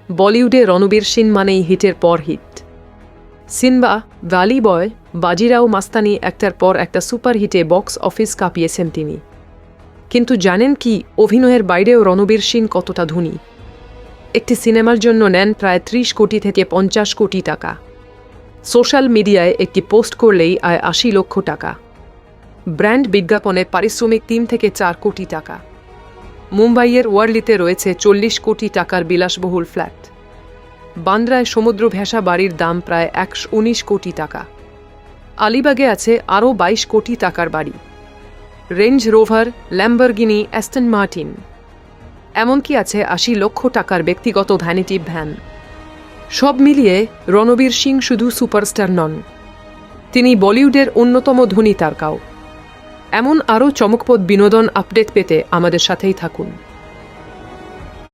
বলিউডে রণবীর সিং মানেই হিটের পর হিট। সিনবা, ভ্যালি বয়, বাজিরাও মাস্তানি একটার পর একটা সুপারহিটে বক্স অফিস কাঁপিয়েছেন তিনি। কিন্তু জানেন কি, অভিনয়ের বাইরেও রণবীর সিং কতটা ধনী? একটি সিনেমার জন্য নেন প্রায় 30 কোটি থেকে 50 কোটি টাকা। সোশ্যাল মিডিয়ায় একটি পোস্ট করলেই আয় 80 লক্ষ টাকা। ব্র্যান্ড বিজ্ঞাপনে পারিশ্রমিক 3 থেকে 4 কোটি টাকা। মুম্বাইয়ের ওয়ার্লিতে রয়েছে 40 কোটি টাকার বিলাসবহুল ফ্ল্যাট। বান্দ্রায় সমুদ্র ভেসা বাড়ির দাম প্রায় 119 কোটি টাকা। আলিবাগে আছে আরও 22 কোটি টাকার বাড়ি। Range rover, Lamborghini, Aston Martin, এমনকি আছে 80 লক্ষ টাকার ব্যক্তিগত ভ্যানিটি ভ্যান। সব মিলিয়ে রণবীর সিং শুধু সুপারস্টার নন, তিনি বলিউডের অন্যতম ধনী তারকাও। এমন আরও চমকপ্রদ বিনোদন আপডেট পেতে আমাদের সাথেই থাকুন।